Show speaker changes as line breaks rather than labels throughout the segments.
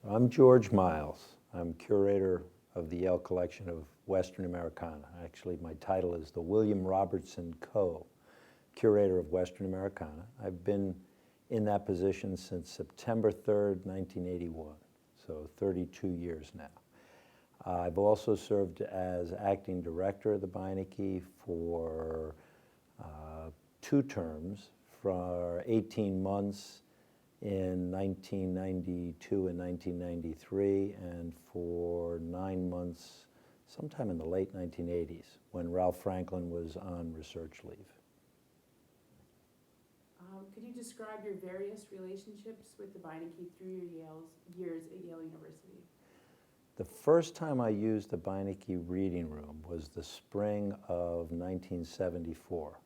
So I'm George Miles. I'm curator of the Yale collection of Western Americana. Actually, my title is the William Robertson Co., curator of Western Americana. I've been in that position since September 3rd, 1981, so 32 years now. I've also served as acting director of the Beinecke for 2 terms, for 18 months in 1992 and 1993, and for 9 months sometime in the late 1980s when Ralph Franklin was on research leave.
Could you describe your various relationships with the Beinecke through your years at Yale University?
The first time I used the Beinecke reading room was the spring of 1974.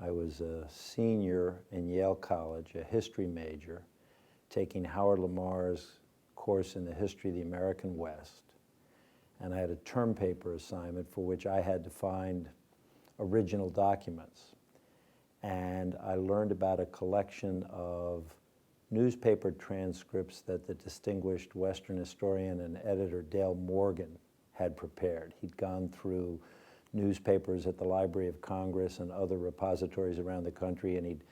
I was a senior in Yale College, a history major, taking Howard Lamar's course in the history of the American West. And I had a term paper assignment for which I had to find original documents. And I learned about a collection of newspaper transcripts that the distinguished Western historian and editor Dale Morgan had prepared. He'd gone through newspapers at the Library of Congress and other repositories around the country, and he'd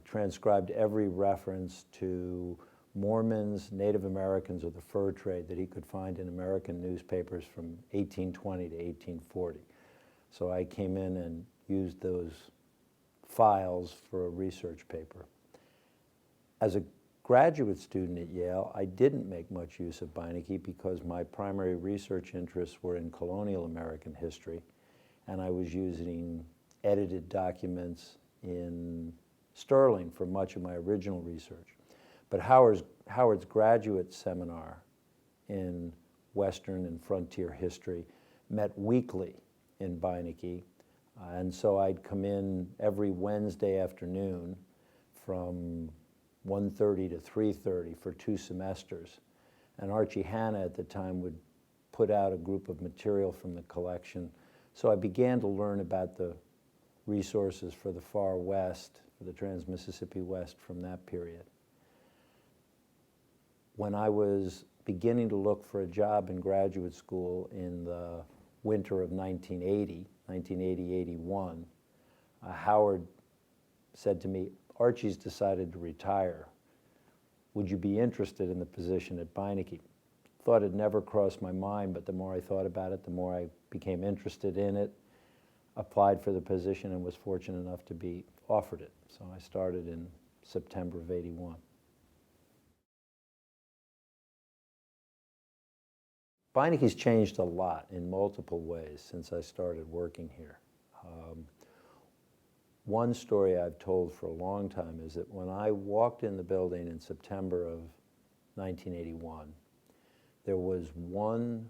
transcribed every reference to Mormons, Native Americans, or the fur trade that he could find in American newspapers from 1820 to 1840. So I came in and used those files for a research paper. As a graduate student at Yale, I didn't make much use of Beinecke because my primary research interests were in colonial American history, and I was using edited documents in Sterling for much of my original research. But Howard's graduate seminar in Western and frontier history met weekly in Beinecke, and so I'd come in every Wednesday afternoon from 1:30 to 3:30 for 2 semesters. And Archie Hanna at the time would put out a group of material from the collection. So I began to learn about the resources for the far west, for the Trans-Mississippi West from that period. When I was beginning to look for a job in graduate school in the winter of 1980-81, Howard said to me, "Archie's decided to retire. Would you be interested in the position at Beinecke?" Thought it never crossed my mind, but the more I thought about it, the more I became interested in it, applied for the position, and was fortunate enough to be offered it. So I started in September of '81. Beinecke's changed a lot in multiple ways since I started working here. One story I've told for a long time is that when I walked in the building in September of 1981, there was one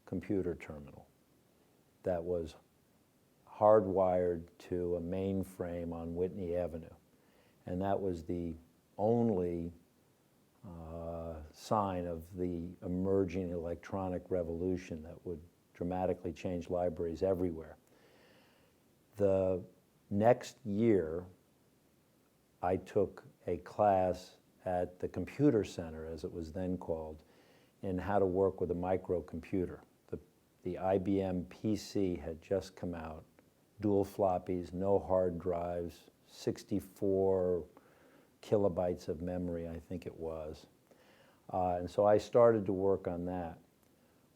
computer terminal that was hardwired to a mainframe on Whitney Avenue. And that was the only sign of the emerging electronic revolution that would dramatically change libraries everywhere. The next year, I took a class at the Computer Center, as it was then called, in how to work with a microcomputer. The IBM PC had just come out, dual floppies, no hard drives, 64 kilobytes of memory, I think it was. And so I started to work on that.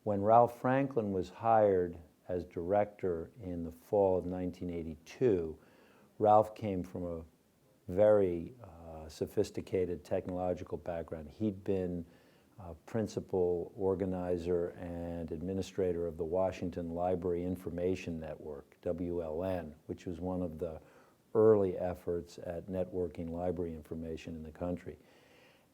When Ralph Franklin was hired as director in the fall of 1982, Ralph came from a very sophisticated technological background. He'd been principal organizer and administrator of the Washington Library Information Network, WLN, which was one of the early efforts at networking library information in the country.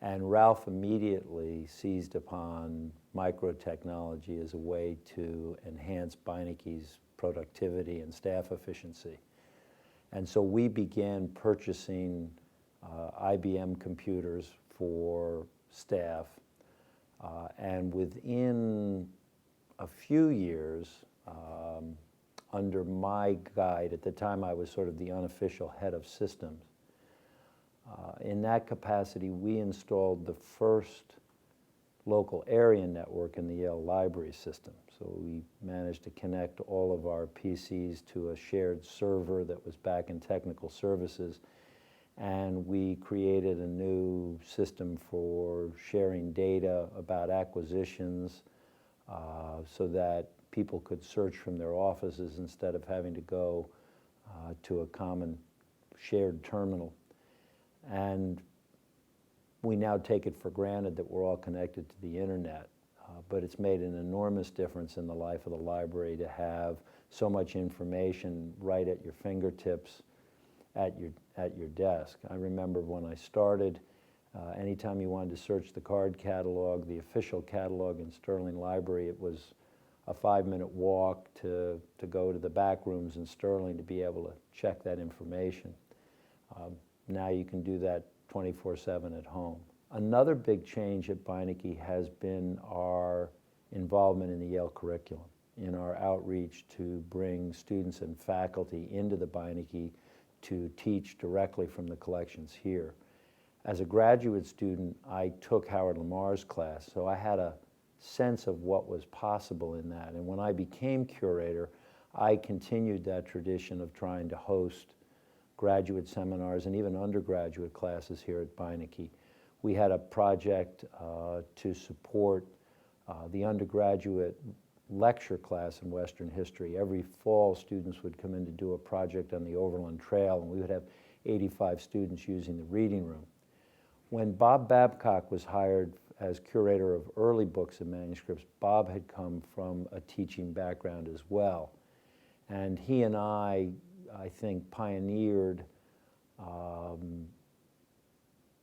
And Ralph immediately seized upon microtechnology as a way to enhance Beinecke's productivity and staff efficiency. And so we began purchasing IBM computers for staff. And within a few years, under my guide, at the time I was sort of the unofficial head of systems, In that capacity, we installed the first local area network in the Yale library system. So we managed to connect all of our PCs to a shared server that was back in technical services, and we created a new system for sharing data about acquisitions so that people could search from their offices instead of having to go to a common shared terminal. And we now take it for granted that we're all connected to the internet, but it's made an enormous difference in the life of the library to have so much information right at your fingertips at your desk. I remember when I started, anytime you wanted to search the card catalog, the official catalog in Sterling Library, it was a 5-minute walk to go to the back rooms in Sterling to be able to check that information. Now you can do that 24/7 at home. Another big change at Beinecke has been our involvement in the Yale curriculum, in our outreach to bring students and faculty into the Beinecke to teach directly from the collections here. As a graduate student, I took Howard Lamar's class, so I had a sense of what was possible in that. And when I became curator, I continued that tradition of trying to host graduate seminars and even undergraduate classes here at Beinecke. We had a project to support the undergraduate lecture class in Western history. Every fall, students would come in to do a project on the Overland Trail, and we would have 85 students using the reading room. When Bob Babcock was hired as curator of early books and manuscripts, Bob had come from a teaching background as well. And he and I think, pioneered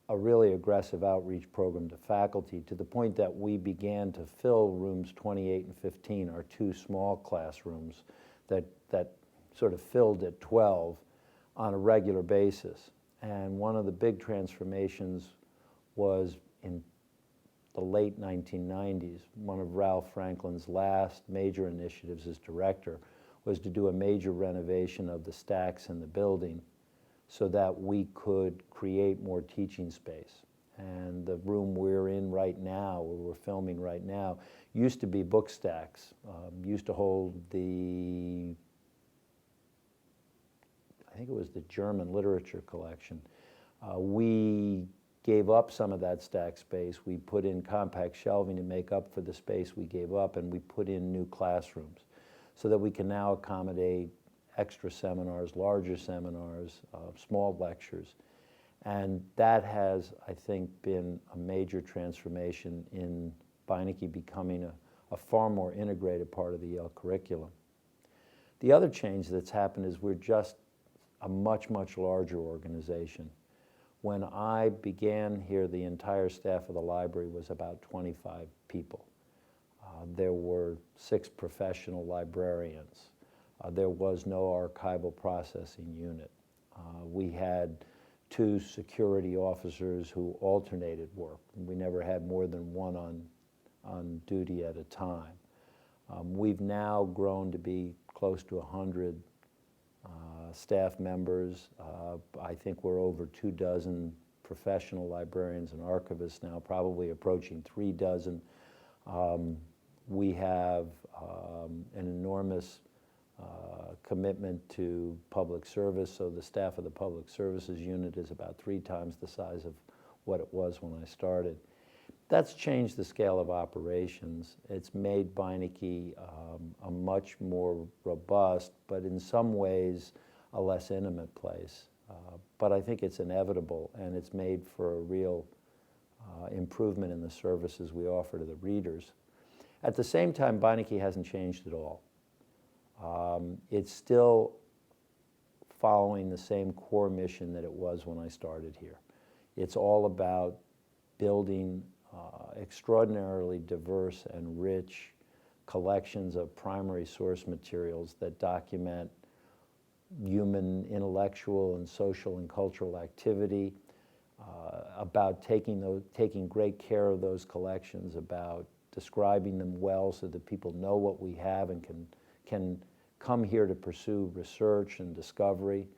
a really aggressive outreach program to faculty, to the point that we began to fill rooms 28 and 15, our two small classrooms that sort of filled at 12 on a regular basis. And one of the big transformations was in the late 1990s. One of Ralph Franklin's last major initiatives as director was to do a major renovation of the stacks in the building so that we could create more teaching space. And the room we're in right now, where we're filming right now, used to be book stacks, used to hold I think it was the German literature collection. We gave up some of that stack space. We put in compact shelving to make up for the space we gave up, and we put in new classrooms so that we can now accommodate extra seminars, larger seminars, small lectures. And that has, I think, been a major transformation in Beinecke becoming a far more integrated part of the Yale curriculum. The other change that's happened is we're just a much, much larger organization. When I began here, the entire staff of the library was about 25 people. There were 6 professional librarians. There was no archival processing unit. We had 2 security officers who alternated work. We never had more than one on duty at a time. We've now grown to be close to 100 staff members. I think we're over 24 professional librarians and archivists now, probably approaching 36. We have an enormous commitment to public service, so the staff of the public services unit is about 3 times the size of what it was when I started. That's changed the scale of operations. It's made Beinecke a much more robust, but in some ways a less intimate place. But I think it's inevitable, and it's made for a real improvement in the services we offer to the readers. At the same time, Beinecke hasn't changed at all. It's still following the same core mission that it was when I started here. It's all about building extraordinarily diverse and rich collections of primary source materials that document human intellectual and social and cultural activity, about taking great care of those collections, about describing them well so that people know what we have and can come here to pursue research and discovery.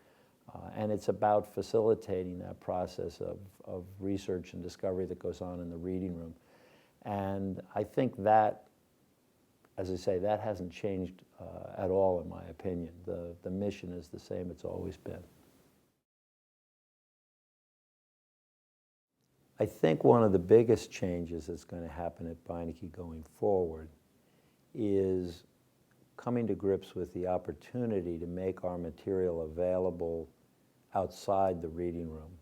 And it's about facilitating that process of research and discovery that goes on in the reading room. And I think that, as I say, that hasn't changed at all in my opinion. The mission is the same it's always been. I think one of the biggest changes that's going to happen at Beinecke going forward is coming to grips with the opportunity to make our material available outside the reading room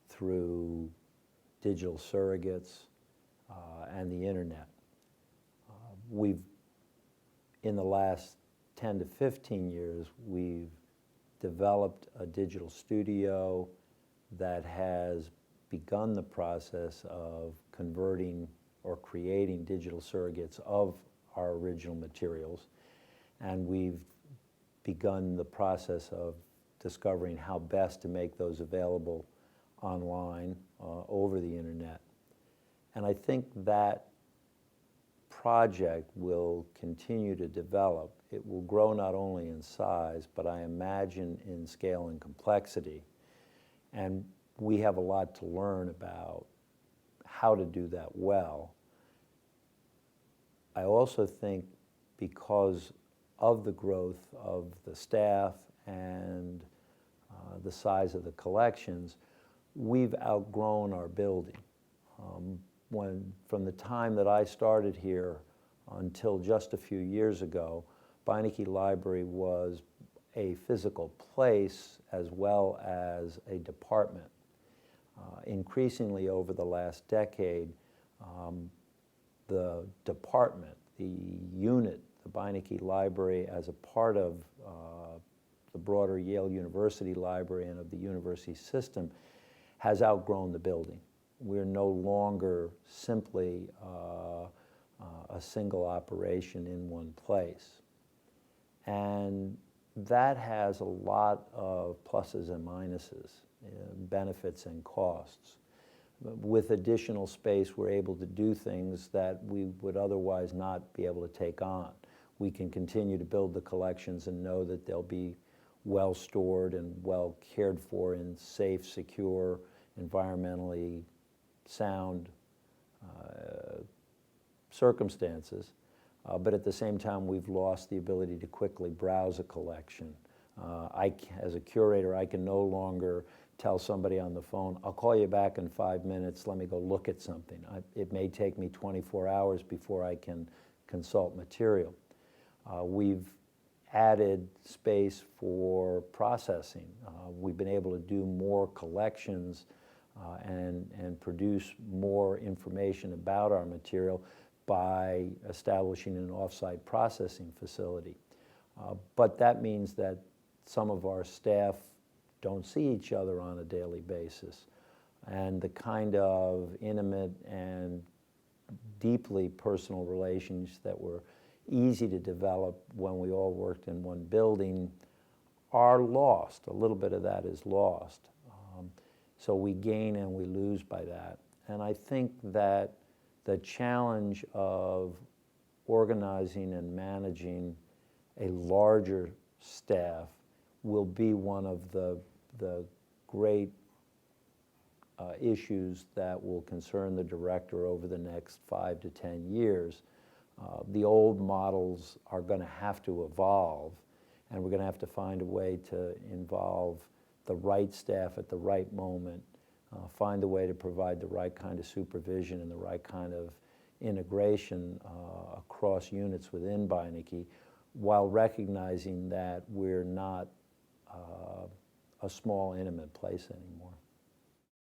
through digital surrogates and the internet. In the last 10 to 15 years, we've developed a digital studio that has begun the process of converting or creating digital surrogates of our original materials. And we've begun the process of discovering how best to make those available online over the internet. And I think that project will continue to develop. It will grow not only in size, but I imagine in scale and complexity. And we have a lot to learn about how to do that well. I also think because of the growth of the staff and the size of the collections, we've outgrown our building. From the time that I started here until just a few years ago, Beinecke Library was a physical place as well as a department. Increasingly over the last decade, the department, the unit, the Beinecke Library as a part of the broader Yale University Library and of the university system has outgrown the building. We're no longer simply a single operation in one place. And that has a lot of pluses and minuses, benefits and costs. With additional space, we're able to do things that we would otherwise not be able to take on. We can continue to build the collections and know that they'll be well stored and well cared for in safe, secure, environmentally sound circumstances. But at the same time, we've lost the ability to quickly browse a collection. As a curator, I can no longer tell somebody on the phone, I'll call you back in 5 minutes, let me go look at something. It may take me 24 hours before I can consult material. We've added space for processing. We've been able to do more collections and produce more information about our material by establishing an off-site processing facility. But that means that some of our staff don't see each other on a daily basis. And the kind of intimate and deeply personal relations that were easy to develop when we all worked in one building are lost. A little bit of that is lost. So we gain and we lose by that. And I think that the challenge of organizing and managing a larger staff will be one of the great issues that will concern the director over the next 5 to 10 years. The old models are going to have to evolve, and we're going to have to find a way to involve the right staff at the right moment, find a way to provide the right kind of supervision and the right kind of integration across units within Beinecke, while recognizing that we're not a small, intimate place anymore.